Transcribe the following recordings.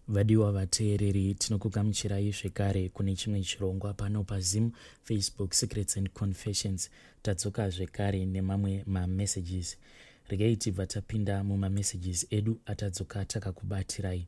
Vadiwa vateereri, tinokugamuchirai zvekare kune chimwe chirongwa pano paZim, Facebook Secrets and Confessions. Tadzoka zvekare nemamwe mamessages. Regai tibva tapinda mumamessages edu atadzoka takakubatirai.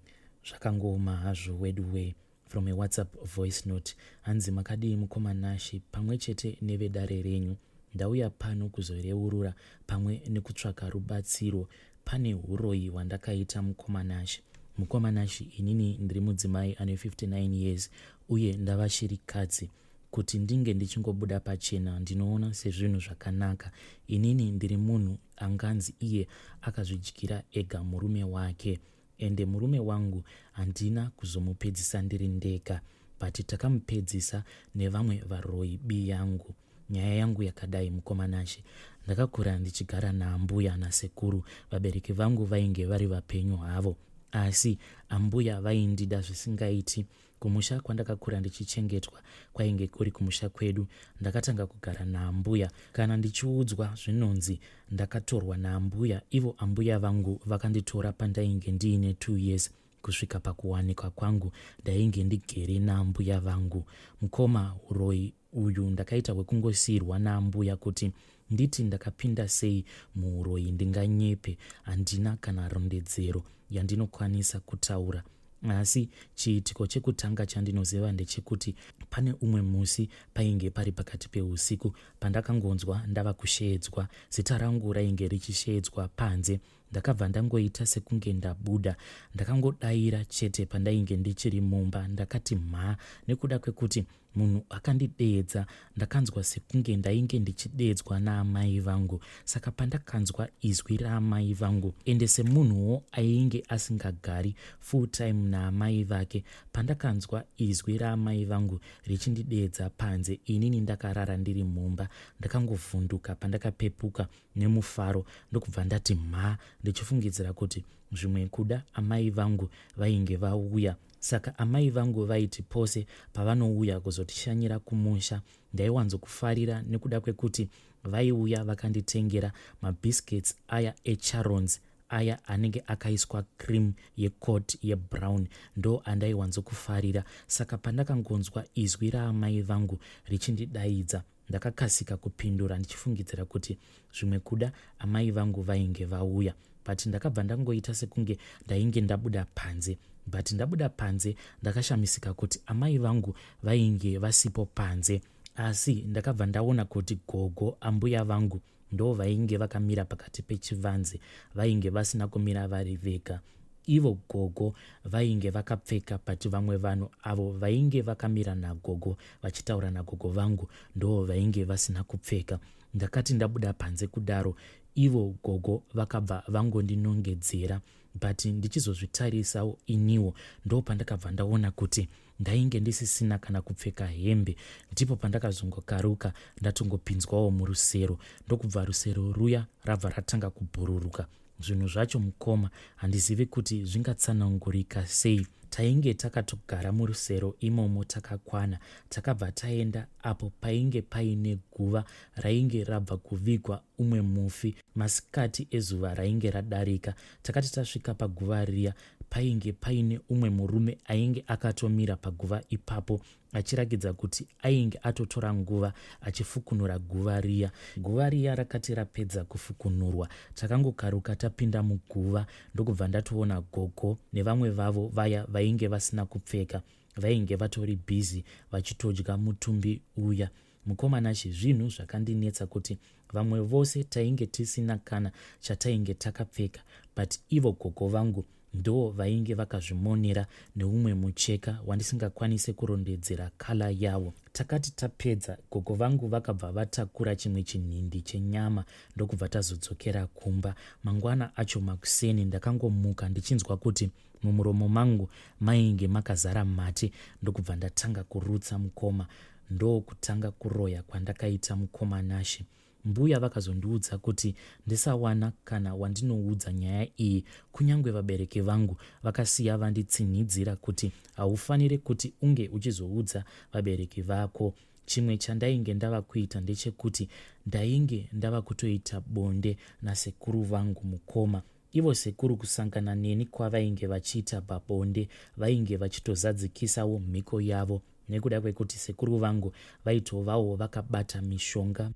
Zvakangoma hazvo weduwe from a WhatsApp voice note. Hanzi makadii mukomanashi pamwe chete nevedare renyu. Ndauya pano kuzoreurura pamwe nekutsvaka rubatsiro. Pane huroi hwandakaita mukomanashi. Mukomanashi inini ndiri mudzimai ane 59 years uye ndava chirikadzi. Kuti ndinge ndichingobuda pachena ndinoona sezvinhu zvakanaka. Inini ndiri munhu anganzi iye akazvidyira ega murume wake. Ende murume wangu handina kuzomupedzisa ndiri ndega, but takamupedzisa nevamwe varoi bi yangu. Nyaya yangu yakadai mukomanashi. Ndakakura ndichigara naambuya nasekuru. Vabereki vangu vainge vari vapenyu havo. Asi ambuya vaindida zvisingaiti. Kumusha kwandakakura ndichichengetwa kwainge kuri kumusha kwedu. Ndakatanga kugara naambuya. Kana ndichiudzwa zvinonzi ndakatorwa naambuya, ivo ambuya vangu vakanditora pandainge ndiine 2 years. Kusvika pakuwanikwa kwangu ndainge ndigere naambuya vangu. Mukoma uroi uyu ndakaita wekungosiyirwa naambuya kuti nditi ndakapinda sei muuroi ndinganyepe. Handina kana rondedzero yandinokwanisa kutaura. Asi chiitiko chekutanga chandinoziva ndechekuti pane umwe musi painge pari pakati peusiku pandakangonzwa ndava kusheedzwa. Zita rangu rainge richisheedzwa panze. Ndakabva ndangoita sekunge ndabuda. Ndakangodaira chete pandainge ndichiri mumba. Ndakati mha nekuda kwekuti munhu akandideedza. Ndakanzwa sekunge ndainge ndichideedzwa naamai vangu. Saka pandakanzwa izwi raamai vangu, ende semunhuwo ainge asingagari full time naamai vake, pandakanzwa izwi raamai vangu richindideedza panze, inini ndakarara ndiri mumba. Ndakangovhunduka pandakapepuka nemufaro ndokubva ndati mha, ndichifungidzira kuti zvimwe kuda amai vangu vainge vauya. Saka amai vangu vaiti pose pavanouya kuzotishanyira kumusha, ndaiwanzokufarira nekuda kwekuti vaiuya vakanditengera mabiscuits aya eCharons, aya anenge akaiswa cream yecoat yebrown, ndo andaiwanzokufarira. Saka pandakangonzwa izwi raamai vangu richindidaidza, ndakakasika kupindura ndichifungidzira kuti zvimwe kuda amai vangu vainge vauya. But ndakabva ndangoita sekunge ndainge ndabuda panze. But ndabuda panze ndakashamisika kuti amai vangu vainge vasipo panze. Asi ndakabva ndaona kuti gogo ambuya vangu ndo vainge vakamira pakati pechivanze. Vainge vasina kumira vari vega. Ivo gogo vainge vakapfeka, but vamwe vanhu avo vainge vakamira nagogo vachitaura nagogo vangu ndo vainge vasina kupfeka. Ndakati ndabuda panze kudaro, ivo gogo vakabva vangondinongedzera. But ndichizozvitarisawo iniwo ndo pandakabva ndaona kuti ndainge ndisisina kana kupfeka hembe. Ndipo pandakazongokaruka ndatongopinzwawo murusero. Ndokubva rusero ruya rabva ratanga kubhururuka. Zvinhu zvacho mukoma handizivi kuti zvingatsanangurika sei. Tainge takatogara murusero imomo takakwana. Takabva taenda apo painge paine guva rainge rabva kuvigwa umwe mufi masikati ezuva rainge radarika. Takati tasvika paguva riya, painge paine umwe murume ainge akatomira paguva ipapo achirakidza kuti ainge atotora nguva achifukunura guva riya. Guva riya rakati rapedza kufukunurwa, takangokaruka tapinda muguva. Ndokubva ndatoona gogo nevamwe vavo vaya vainge vasina kupfeka vainge vatori busy vachitodya mutumbi uya. Mukomanashi, zvinhu zvakandinetsa kuti vamwe vose tainge tisina kana chatainge takapfeka, but ivo gogo vangu ndo vainge vakazvimonera neumwe mucheka wandisingakwanise kurondedzera kala yavo. Takati tapedza, gogo vangu vakabva vatakura chimwe chinhindi chenyama ndokubva tazodzokera kumba. Mangwana acho makuseni ndakangomuka ndichinzwa kuti mumuromo mangu mainge makazara mate. Ndokubva ndatanga kurutsa mukoma. Ndo kutanga kuroya kwandakaita mukomanashi. Mbuya vakazondiudza kuti ndisawana kana wandinoudza nyaya iyi. Kunyange vabereki vangu vakasiya vanditsinhidzira kuti haufaniri kuti unge uchizoudza vabereki vako. Chimwe chandainge ndava kuita ndechekuti ndainge ndava kutoita bonde nasekuru vangu mukoma. ivo sekuru kusangana neni kwavainge vachiita pabonde vainge vachitozadzikisawo mhiko yavo, nekuda kwekuti sekuru vangu vaitovawo vakabata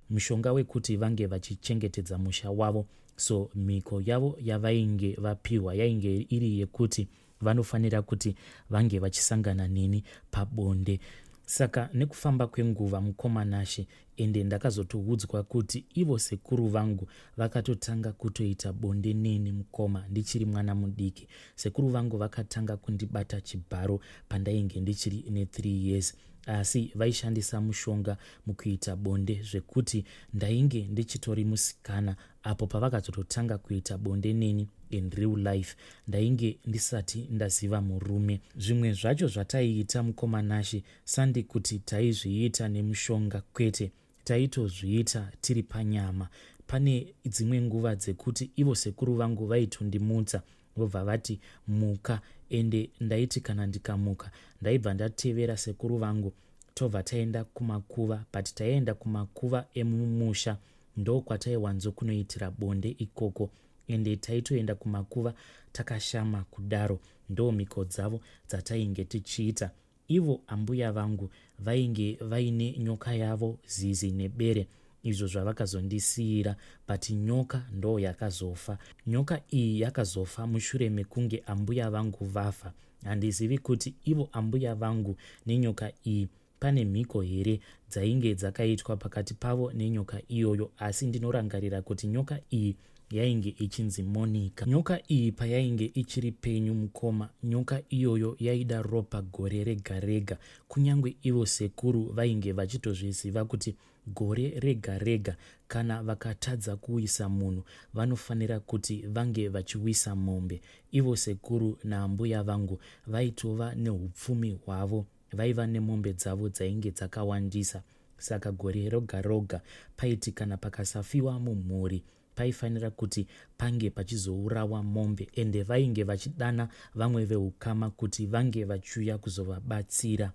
mushonga wekuti vange vachichengetedza musha wavo. So mhiko yavo yavainge vapiwa yainge iri yekuti vanofanira kuti vange vachisangana neni pabonde. Saka nekufamba kwenguva mukomanashe ende ndakazotoudzwa kuti ivo sekuru vangu vakatotanga kutoita bonde neni mukoma ndichiri mwana mudiki. Sekuru vangu vakatanga kundibata chibharo pandainge ndichiri ne3 years, asi vaishandisa mushonga mukuita bonde zvekuti ndainge ndichitori musikana apo pavakatotanga kuita bonde neni in real life ndainge ndisati ndaziva murume. Zvimwe zvacho zvataiita mukomanashe sandi kuti taizviita nemushonga kwete, taitozviita tiri panyama. Pane dzimwe nguva dzekuti ivo sekuru vangu vaitondimutsa vobva vati muka, ende ndaiti kana ndikamuka ndaibva ndatevera sekuru vangu tobva taenda kumakuva. But taienda kumakuva emumusha ndo kwataiwanzo kunoitira bonde ikoko, ende taitoenda kumakuva takashama kudaro, ndo mhiko dzavo dzatainge tichiita. Ivo ambuya vangu vainge vaine nyoka yavo zizi nebere, izvo zvavakazondisiyira, but nyoka ndo yakazofa. Nyoka iyi yakazofa mushure mekunge ambuya vangu vafa. Handizivi kuti ivo ambuya vangu nenyoka iyi pane mhiko here dzainge dzakaitwa pakati pavo nenyoka iyoyo, asi ndinorangarira kuti nyoka iyi yainge ichinzi Monica. Nyoka iyi payainge ichiri penyu mukoma, nyoka iyoyo yaida ropa gore rega rega. Kunyange ivo sekuru vainge vachitozviziva kuti gore rega rega kana vakatadza kuwisa munhu vanofanira kuti vange vachiwisa mombe. Ivo sekuru naambuya vangu vaitova neupfumi hwavo, vaiva nemombe dzavo dzainge dzakawandisa. Saka gore roga roga paiti kana pakasafiwa mumhuri paifanira kuti pange pachizourawa mombe, ende vainge vachidana vamwe veukama kuti vange vachiuya kuzovabatsira.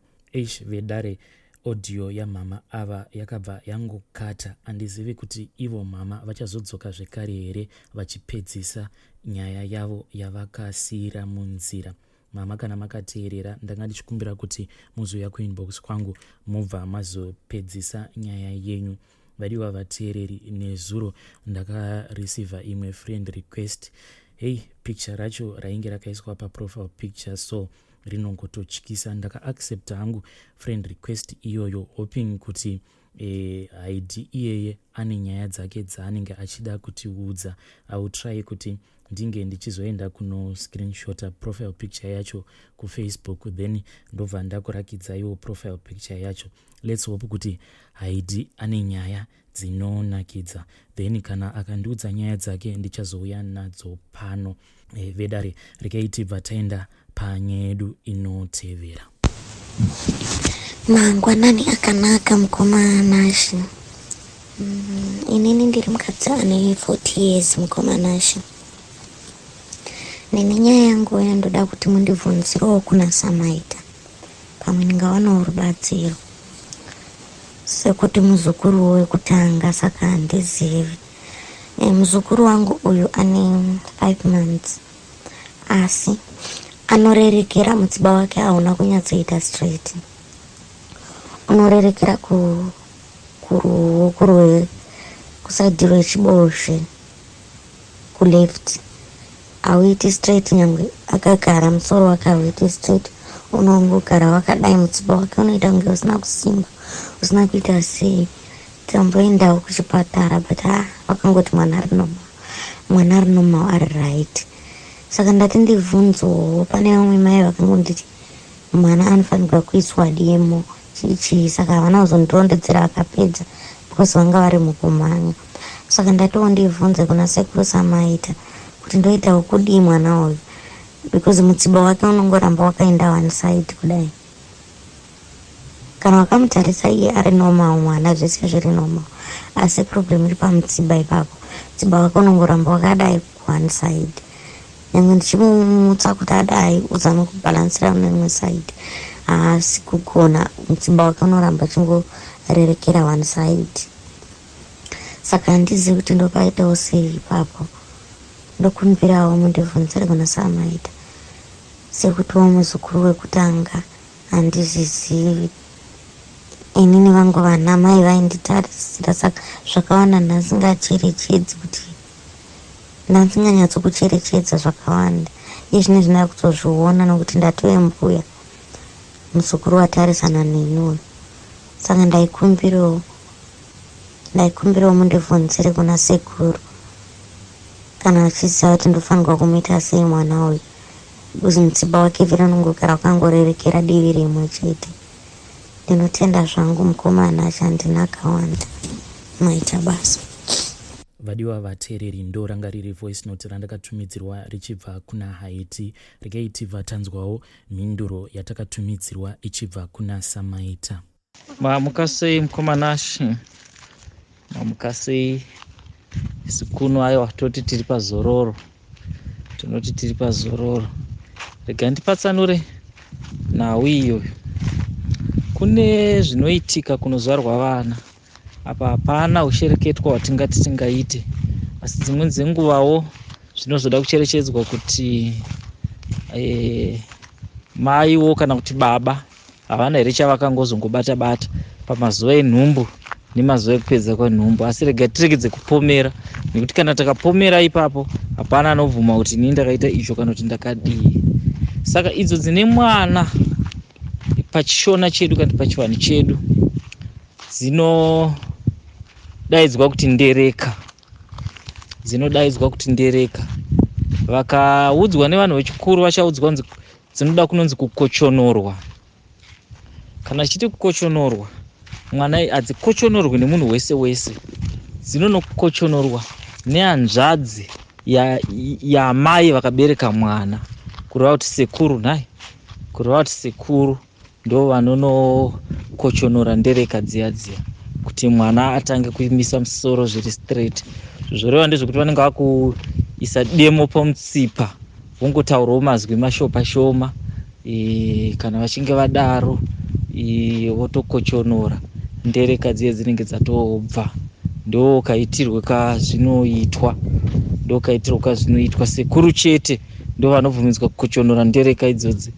Vedare audio yamama ava yakabva yangokata. Handizivi kuti ivo mama vachazodzoka zvekare here vachipedzisa nyaya yavo yavakasiyira munzira. Mama, kana makateerera, ndanga ndichikumbira kuti muzouya kuinbox kwangu mubva mazopedzisa nyaya yenyu. Vadiwa vateereri, nezuro ndakareceiva imwe friend request. Picture racho rainge rakaiswa paprofile picture, so rinongototyisa. Ndakaaccepta hangu friend request iyoyo, hoping kuti ID iyeye ane nyaya dzake dzaanenge achida kutiudza. I will try kuti ndinge ndichizoenda kuno screenshota profile picture yacho kuFacebook, then ndobva ndakurakidzaiwo profile picture yacho. Let's hope kuti ID ane nyaya dzinonakidza, then kana akandiudza nyaya dzake ndichazouya nadzo pano. Vedare, regai tibva taenda panyaya yedu inotevera. Mangwanani akanaka mukomanashe. Inini ndiri mukadzi ane 40 years mukomanashe. Nene nyaya yangu yandoda kuti mundibvunzirewo kuna Samaita pamwe ndingawana rubatsiro, sekuti muzukuru wekutanga saka handizivi. Muzukuru wangu uyu ane 5 months, asi anorerekera mutsiba wake hauna kunyatsoita straight. Unorerekera kusaidi rwechiboshwe kuleft, hauiti straight. Nyangwe akagara musoro wake hauiti straight, unongogara wakadai. Mutsiba wake unoita kunge usina kusimba, usina kuita sei. Tamboendawo kuchipatara, but vakangoti mwana ari normal, ari right. Saka ndati ndibvunzowo, pane vamwe mai vakangonditi mwana anofanirwa kuiswa demo chichi, saka havana kuzondirondedzera akapedza because vanga vari mukumhanya. Saka ndatiwo ndibvunze kuna sekuru Samaita kuti ndoitawo kudii mwana uyu, because mutsiba wake unongoramba wakaenda one side kudai. Kana wakamutarisa iye ari normal, mwana zvese zviri normal, asi problem iri pamutsiba ipapo. Mutsiba wake unongoramba wakadai one side. Nyangwe ndichimumutsa kuti adai uzame kubalansira nemwe side, haasi kugona. Mutsiba wake unoramba chingorerekera one side. Saka handizivi kuti ndopaitawo sei ipapo. ndokumbirawo mundibvunzire kuna Samaita sekuti muzukuru wekutanga handizvizivi. Inini vangu vana mai vainditarisira, saka zvakawanda ndasingacherechedzi kuti ndandinganyatsokucherechedza zvakawanda. Izvine zvinoda kutozviona nokuti ndatove mbuya muzukuru watarisana nenyuwe. Saka ndaikumbirawo mundibvunzire kuna sekuru kana vachiziva kuti ndofanirwa kumuita sei mwana uyu. Uzi mutsiba wake viranongogara wakangorerekera divi rimwe chete. Ndinotenda zvangu mukomana achandina kawanda. Maita basa. Vadiwa vateereri, ndo ranga riri voice note randakatumidzirwa richibva kuna Haiti. Regai tibva tanzwawo mhinduro yatakatumidzirwa ichibva kuna Samaita. Mamuka sei mukomanashi? Mamuka sei? Sikuno aiwa toti tiri pazororo. Tinoti tiri pazororo. Rega ndipatsanure nhau iyo. Kune zvinoitika kunozvarwa vana. Apa hapana ushereketwa watingati tingaite. Asi dzimwe dzenguvawo zvinozoda kucherechedzwa kuti maiwo kana kuti baba havana here chavakangozongobata bata pamazuva enhumbu nemazuva ekupedza kwenhumbu. Asi rega tiregedze kupomera, nekuti kana takapomera ipapo hapana anobvuma kuti ini ndakaita icho kana kuti ndakadii. Saka idzo dzine mwana pachishona chedu kana pachivanhu chedu dzinodaidzwa kuti ndereka. Vakaudzwa nevanhu vechikuru vachaudzwa kunzi dzinoda kunonzi kukochonorwa. Kana chiti kukochonorwa, mwana hadzikochonorwi nemunhu wese. Dzinonokochonorwa nehanzvadzi yamai vakabereka mwana. Kureva kuti sekuru ndo vanonokochonora ndereka dziya kuti mwana atange kuimisa musoro zviri straight. Zvoreva ndezvekuti vanenge vakuisa demo pamutsipa, vongotaurawo mazwi mashoma kana vachinge vadaro votokochonora ndereka dziye dzinenge dzatobva. Ndo kaitirwe kazvinoitwa sekuru chete ndo vanobvumidzwa kukochonora ndereka idzodzi.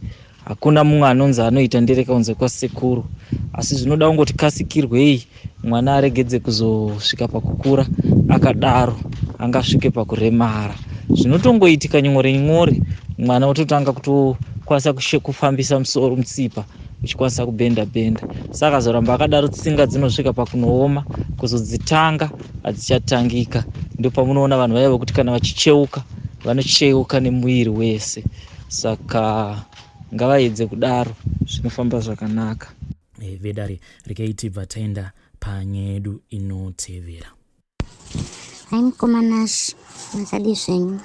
Hakuna mumwe anonzi anoita ndereka kunze kwasekuru. Asi zvinoda kungoti kasikirwei mwana aregedze kuzosvika pakukura akadaro, angasvike pakuremara. Zvinotongoitika nyore mwana ototanga kutokwanisa kufambisa musoro mutsipa uchikwanisa kubenda. Saka zoramba akadaro tsinga dzinosvika pakunooma, kuzodzitanga hadzichatangika. Ndipo pamunoona vanhu vaya vokuti kana vachicheuka vanocheuka nemuviri wese. Saka ngavaedze kudaro, zvinofamba zvakanaka. Vedare, regai tibva taenda panyaya yedu inotevera. Hai mukomanashi, makadi zvenyu.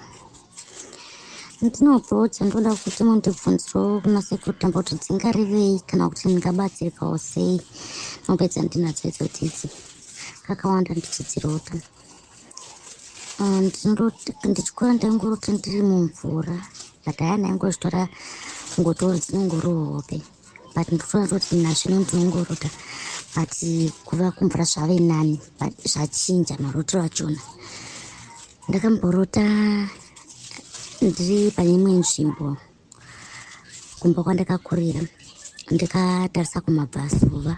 Ndinobvunza, ndoda kuti mundibvunzirewo kuna sekuru tamba kuti dzingarivei kana kuti ndingabatsirikawo sei. Nopedza ndinadzo idzodzi kakawanda ndichidzirota. Ndichikura ndaingorota ndiri mumvura, but haya ndaingozvitora kungotora dzinongori hope. But ndinotora kuti nazvino ndinongorota, but kuva kumvura zvave nani, but zvachinja marotero achona. Ndakamborota ndiri pane imwe nzvimbo kumba kwandakakurira, ndikatarisa kumabvazuva.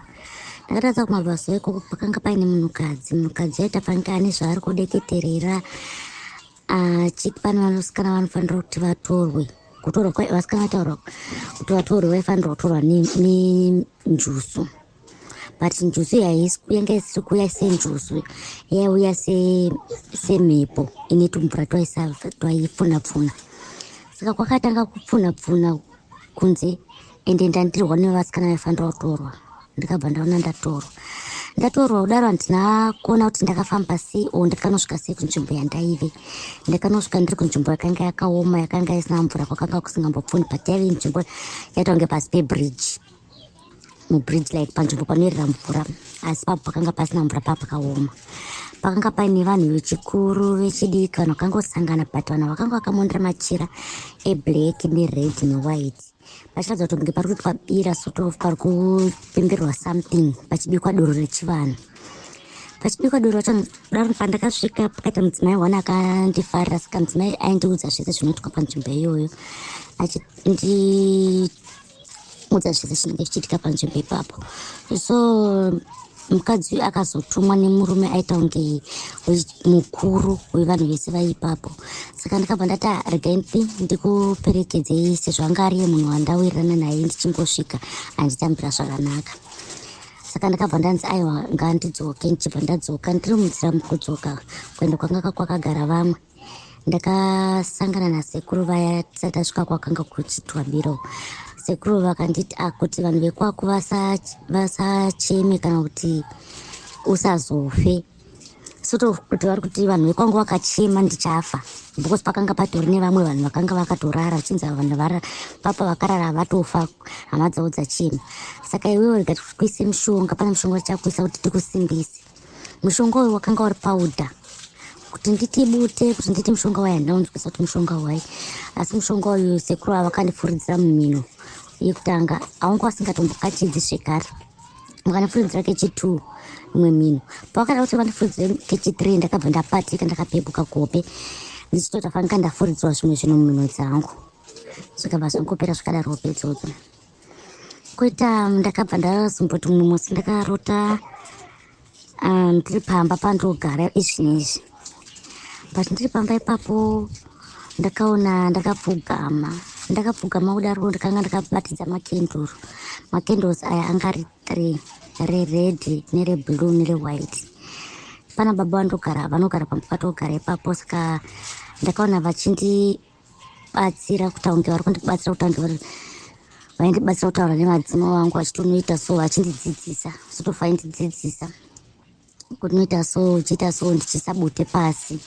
Ndakatarisa kumabvazuva ikoko pakanga paine munhukadzi aita panga ane zvaari kudeketerera, achiti pane vanasikana vanofanira kuti vatorwe. Kutorwa vasikana vataurwa kuti vatorwe vaifanirwa kutorwa nenjusu. But njusu yanga isiri kuuya senjusu, yaiuya semhepo ine tumvura twaipfunapfuna. Saka kwakatanga kupfunapfuna kunze, ende ndandirwa nevasikana vaifanira kutorwa. Ndikabva ndaona ndatorwa kudaro handina kuona kuti ndakafamba sei ndikanosvika sei kunzvimbo yandaive. Ndikanosvika ndiri kunzvimbo yakanga yakaoma, yakanga isina mvura, kwakanga kusingambopfuni, but yaive nzvimbo yaita kunge pasi pebridge. Mubridge like panzvimbo panoerera mvura, asi papo pakanga pasina mvura, pakaoma. Pakanga paine vanhu vechikuru vechidiki vanhu vakangosangana, but vanhu vakanga vakamondera machira eblack nered newhite. Pachiratidza kuti kunge pari kuti pabira sort of pari kupembererwa something, pachibikwa doro rechivanhu. pachibikwa doro racho daro pandakasvika pakaita mudzimai wana akandifarira, saka mudzimai aindiudza zvese zvinoitwa panzvimbo iyoyo, achindiudza zvese zvinenge zvichiitika panzvimbo ipapo. So mukadzi uyu akazotumwa nemurume aita kunge mukuru wevanhu vese vaipapo. Saka ndakabva ndati regai ndikuperekedzei sezvo anga ari munhu wandawirirana naye ndichimbosvika anditambira zvakanaka. Saka ndakabva ndanzi aiwa ngandidzoke. Ndichibva ndadzoka ndiri munzira mukudzoka kuenda kwanga kwakagara vamwe, ndakasangana nasekuru vaya tisati tasvika kwakanga kuchitwa biro. Sekuru vakanditi kuti vanhu vekwako vasacheme kana kuti usazofe. Soto kuti vari kuti vanhu vekwangu vakachema ndichafa, because pakanga patori nevamwe vanhu vakanga vakatorara, chinzi vanhu papa vakarara vatofa, hama dzavo dzachema. Saka iwewe rega kuise mushonga, pane mushonga wachakuisa kuti tikusimbise. Mushonga uyu wakanga uri paudha kuti nditi bute, kuti nditi mushonga wayo handaunzwisa kuti mushonga wayo, asi mushonga uyu sekuru vakandifuridzira mumino yekutanga aunga wasingatombokachidzi zvekare, vakandifuridzira kechi2 imwe mino. Pavakada kuti vandifuridzire kechi3 ndakabva ndapatika ndakapepuka gope ndichitoti afanika ndafuridzwa zvimwe zvinhu mumino dzangu, zvikabva zvangopera zvikadaro hope idzodzo. Koita ndakabva ndazomboti mumwe musi ndakarota ndiri pamba pandogara izvinezvi, but ndiri pamba ipapo ndakaona ndakapfugama kudaro ndakanga ndakabatidza makendles aya anga ari 3, rered nereblue nerewhite. Pana baba vanogara pamba patogara ipapo, saka ndakaona vachindibatsira kutaunge vari kundibatsira kutaunge vaindibatsira kutaura nemadzima wangu vachitonoita so vachindidzidzisa sotofa indidzidzisa kuti noita so uchiita so ndichisabute pasi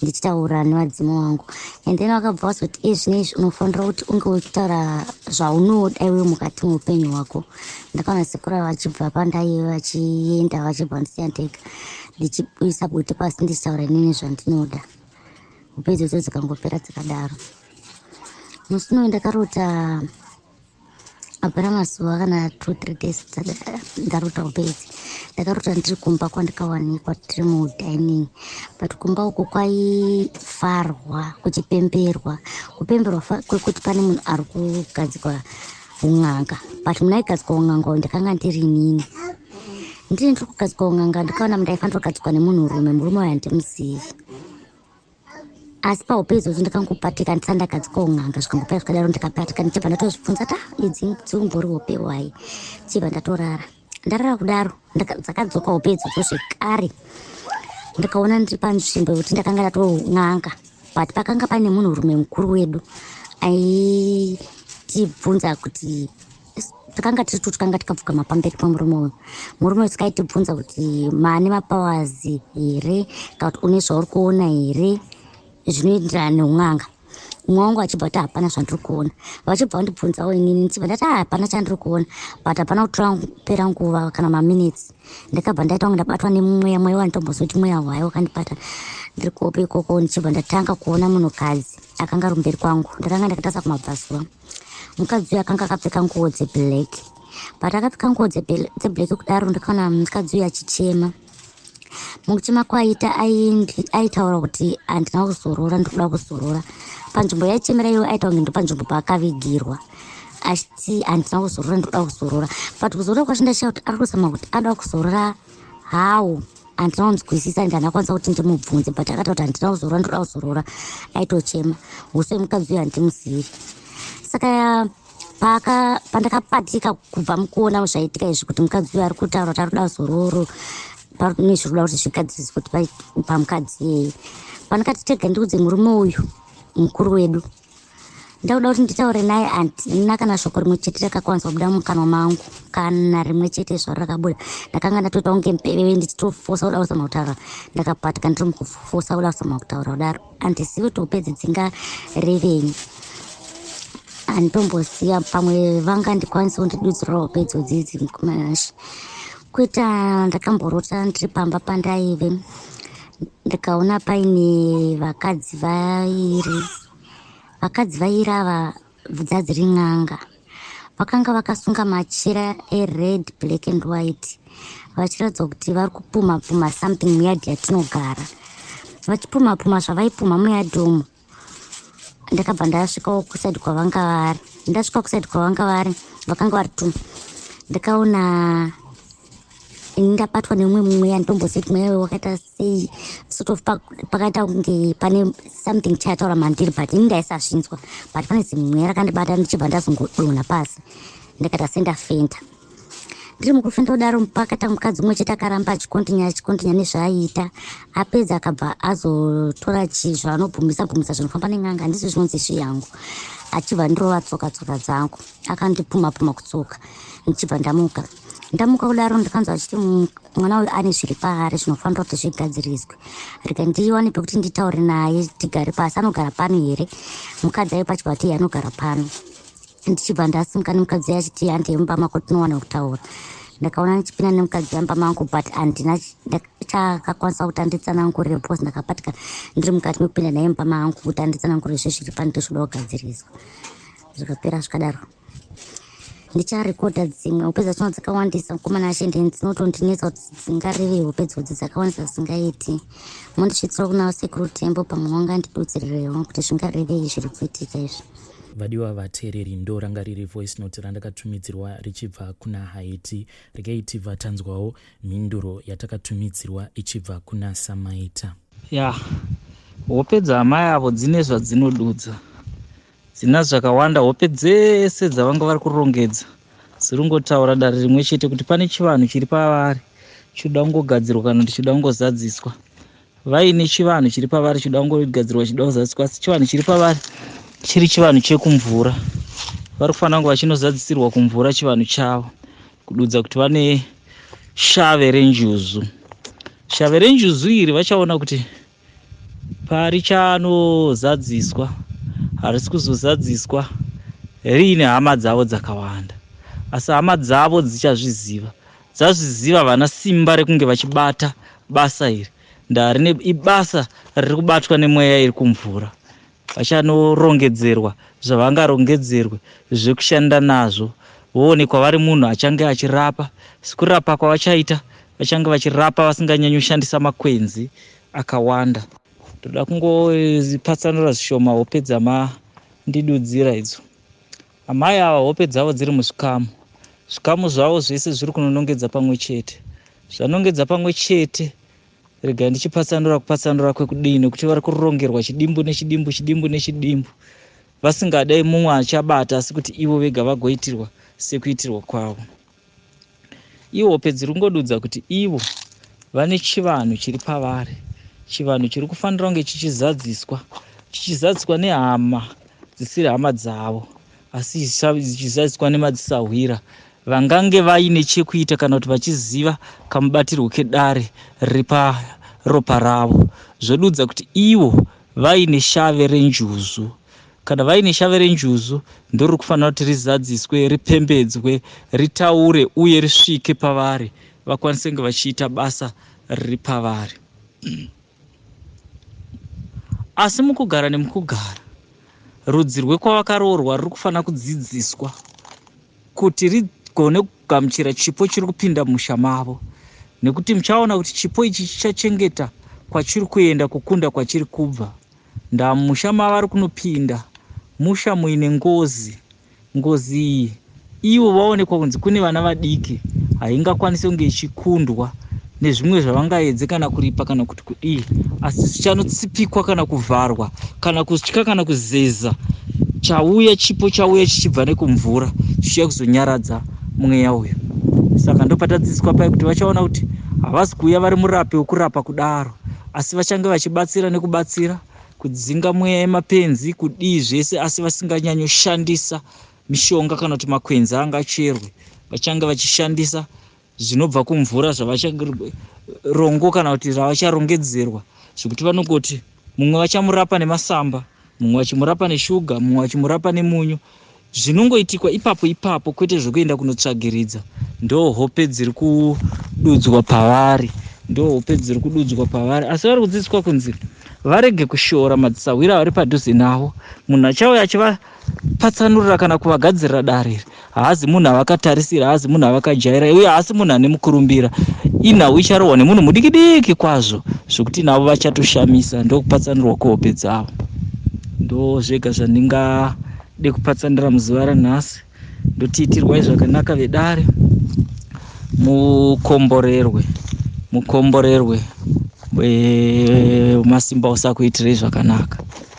ndichitaura nevadzima wangu. And then vakabva vazoti zvinezvi unofanira kuti unge uchitaura zvaunoda iwe mukati meupenyu hwako. Ndakaona sekuru vachibva pandaiwe vachienda vachibva ndisiya ndega ndichiisa bute pasi ndichitaura inini zvandinoda. Upenyu idzodzo dzikangopera dzakadaro. Musi unoyu ndakarota apera mazuva kana 2-3 days ndarota upedzi. Ndakarota ndiri kumba kwandikawanikwa tiri mudining, but kumba uku kwaifarwa kuchipemberwa. Kupemberwa kwekuti pane munhu ari kugadzikwa un'anga, but munhu aigadzikwa un'anga uyu ndakanga ndiri inini. Ndiri kugadzikwa un'anga ndikaona ndaifanira kugadzikwa nemunhurume, murume uyu handimuzivi. Asi paupe idzodzo ndikangopatika ndisati ndagadzikwa un'anga, zvikangopera zvikadaro ndikapatika ndichibva ndatozvibvunza idzi dziumbori hope wai, chibva ndatorara. Ndarara kudaro dzakadzoka hope idzodzo zvekare, ndikaona ndiri panzvimbo yekuti ndakanga ndaton'anga, but pakanga pane munhurume mukuru wedu aitibvunza kuti takanga tikapfugama pamberi pamurume uyu. Murume uyu sakaitibvunza kuti maane mapowers here kana kuti une zvauri kuona here zvinoenderana neun'anga. Mumwe wangu achibva kuti hapana zvandiri kuona, vachibva vandibvunzawo inini ndichibva ndati hapana chandiri kuona, but hapana kupera nguva kana maminutes ndakabva ndaita kunge ndabatwa nemweya wanditomboziva kuti mweya hwayo wakandibata ndiri kuope ikoko. Ndichibva ndatanga kuona munhukadzi akanga ari mberi kwangu, ndakanga ndakatasa kumabvazuva. Mukadzi uyu akanga akapfeka nguo dzeblack, but akapfeka nguo dzeblack kudaro ndakaona mukadzi uyu achichema. Mukuchema kwaita aitaura kuti handina kuzorora, ndikuda kuzorora. Panzvimbo yaichemera iwe aita kunge ndopanzvimbo paakavigirwa, achiti handina kuzorora, ndikuda kuzorora. But kuzorora kwacho ndachita kuti ari kuzama kuti ada kuzorora how, handina kunzwisisa ende handina kwanisa kuti ndimubvunze, but akati kuti handina kuzorora, ndikuda kuzorora, aitochema. Uso yemukadzi uyu handimuzivi. Saka pandakapatika kubva mukuona zvaitika izvi kuti mukadzi uyu ari kutaura kuti ari kuda zororo, nezviri kuda kuti zvigadzirisi kuti pamukadzi iyeye. Pandakati tega ndiudze murume uyu mukuru wedu ndakuda kuti nditaure naye, handina kana shoko rimwe chete rakakwanisa kubuda mukanwa mangu, kana rimwe chete zvaro rakabuda. Ndakanga ndatoita kunge mbeveve ndichitofosa kuda kuzama kutaura, ndakapatika ndiri mukufosa kuda kuzama kutaura kudaro. Handizivi kuti upenzi dzingarevenyi, handitomboziva, pamwe vanga ndikwanisa kundidudzira upenzi dzidzi mukumanashe. Kuita ndakamborota ndiri pamba pandaive, ndikaona paine vakadzi vairi ava dzadziri n'anga. vakanga vakasunga machira red, black and white vachiratidza kuti vari kupuma something muyadhi yatinogara. Vachipuma zvavaipuma muyadhi umu, ndakabva ndasvikawo kusaidi kwavanga vari. Vakanga vari 2. Ndakaona ndabatwa nemumwe mweya, ndomboziti mweya wakaita sei sort of pakaita kunge pane something chataura mandiri, but ini ndaisazvinzwa, but pane zimweya rakandibata ndichibva ndazongodonha pasi, ndakata sendafenda. Ndiri mukufenda kudaro pakata mukadzi umwe chete akaramba achikontinya nezvaaiita. Apedza akabva azotora zvaanobhumisa zvinofamba nen'anga, ndizvo zvinonzi zviyangu, achibva ndirova tsoka dzangu, akandipuma kutsoka. Ndichibva ndamuka kudaro ndikanzwa achiti mwana uyu ane zviri paari zvinofanira kuti zvigadziriswe. Rega ndiwane pekuti nditaure naye tigare pasi, anogara pano here? Mukadzi aipa achibva kuti anogara pano. Ndichibva ndasimuka nemukadzi uya achiti handei mumba mako tinowana kutaura. Ndakaona ndichipinda nemukadzi wamba mangu, but handina chakakwanisa kuti anditsanangurire because ndakapatika ndiri mukati mekupinda naye mumba mangu kuti anditsanangurire zviri pani ndozvoda kugadziriswa. Zvikapera zvikadaro ndicharekodha dzimwe hope dzachona dzakawandisa. Mukomana ashende dzinotondinetsa kuti dzingareve hope dzodzi dzakawandisa dzisingaiti. Mondisvitsira kuna sekuru tembo pamwe wangandidudzirirewo kuti zvingarevei zviri kuitika izvi. Vadiwa vateereri, ndo ranga riri voice note randakatumidzirwa richibva kuna Haiti. Regai tibva tanzwawo mhinduro yatakatumidzirwa ichibva kuna Samaita. Hope dzamai avo dzine zvadzinodudza, dzina zvakawanda. Hope dzese dzavanga vari kurongedza dziringotaura dare rimwe chete kuti pane chivanhu chiri pavari chinoda kungogadzirwa kana kuti chinoda kungozadziswa. Vaine chivanhu chiri pavari chinoda kungogadzirwa chinoda kuzadziswa, asi chivanhu chiri pavari chiri chivanhu chekumvura. Vari kufanira kunge vachinozadzisirwa kumvura chivanhu chavo, kududza kuti vane shave renjuzu. Shave renjuzu iri vachaona kuti pari chanozadziswa harisi kuzozadziswa riine hama dzavo dzakawanda, asi hama dzavo dzichazviziva, dzazviziva vana simba rekunge vachibata basa iri. Ndarine ibasa riri kubatwa nemweya iri kumvura. Vachanorongedzerwa zvavangarongedzerwe zvekushanda nazvo. Voonekwa vari munhu achange achirapa. Sikurapa kwavachaita vachange vachirapa vasinganyanyi kushandisa makwenzi akawanda. Toda kungopatsanura zvishoma hope dzamandidudzira idzo. Amai ava hope dzavo dziri muzvikamu. Zvikamu zvavo zvese zviri kunonongedza pamwe chete. Zvanongedza pamwe chete. Rega kupatsanura kwekudini kuti vari kurongerwa chidimbu nechidimbu. Vasingadai mumwe achabata, asi kuti ivo vega vagoitirwa sekuitirwa kwavo. Ivo hope dziri kungodudza kuti ivo vane chivanhu chiri pavari. Chivanhu chiri kufanira kunge chichizadziswa nehama dzisiri hama dzavo, asi chichizadziswa nemadzisahwira vangange vaine chekuita kana kuti vachiziva kamubatirwo kedare riri paropa ravo. Zvodudza kuti ivo vaine shave renjuzu. Kana vaine shave renjuzu ndoriri kufanira kuti rizadziswe, ripembedzwe, ritaure uye risvike pavari, vakwanise kunge vachiita basa riri pavari. Asi mukugara nemukugara, rudzi rwekwavakaroorwa ruri kufanira kudzidziswa kuti rigone kugamuchira chipo chiri kupinda musha mavo, nekuti muchaona kuti chipo ichi chichachengeta kwachiri kuenda kukunda kwachiri kubva. Ndamusha mavari kunopinda musha muine ngozi iyi ivo vaonekwa kunzi kune vana vadiki, haingakwanisi kunge ichikundwa nezvimwe zvavangaedze kana kuripa kana kuti kudii, asi zvichanotsipikwa kana kuvharwa kana kutya kana kuzeza chipo chauya chichibva nekumvura chichiya kuzonyaradza mweya uyu. Saka ndopatadzidziswa pai kuti vachaona kuti havasi kuuya vari murapi wekurapa kudaro, asi vachange vachibatsira nekubatsira kudzinga mweya yemapenzi kudii zvese, asi vasinganyanyoshandisa mishonga kana kuti makwenzi angacherwe. Vachange vachishandisa zvinobva kumvura zvavacharongo kana kuti zvavacharongedzerwa, zvekuti vanongoti mumwe vachamurapa nemasamba, mumwe vachimurapa neshuga, mumwe vachimurapa nemunyu. Zvinongoitikwa ipapo kwete zvokuenda kunotsvagiridza. Ndo hope dziri kududzwa pavari, asi vari kudzidziswa kunzi varege kushora madzisahwira vari padhuze navo. Munhu achauya kuvapatsanurira kana kuvagadzirira dare. Haazi munhu avakatarisira, haazi munhu avakajaira, uye haasi munhu ane mukurumbira. Inhau icharohwa nemunhu mudiki kwazvo zvokuti navo vachatoshamisa. Ndokupatsanurwa kwehope dzavo. Ndo zvega zvandingade kupatsanira muzuva ranhasi. Ndotiitirwai zvakanaka vedare, mukomborerwe masimba usakuitirei zvakanaka.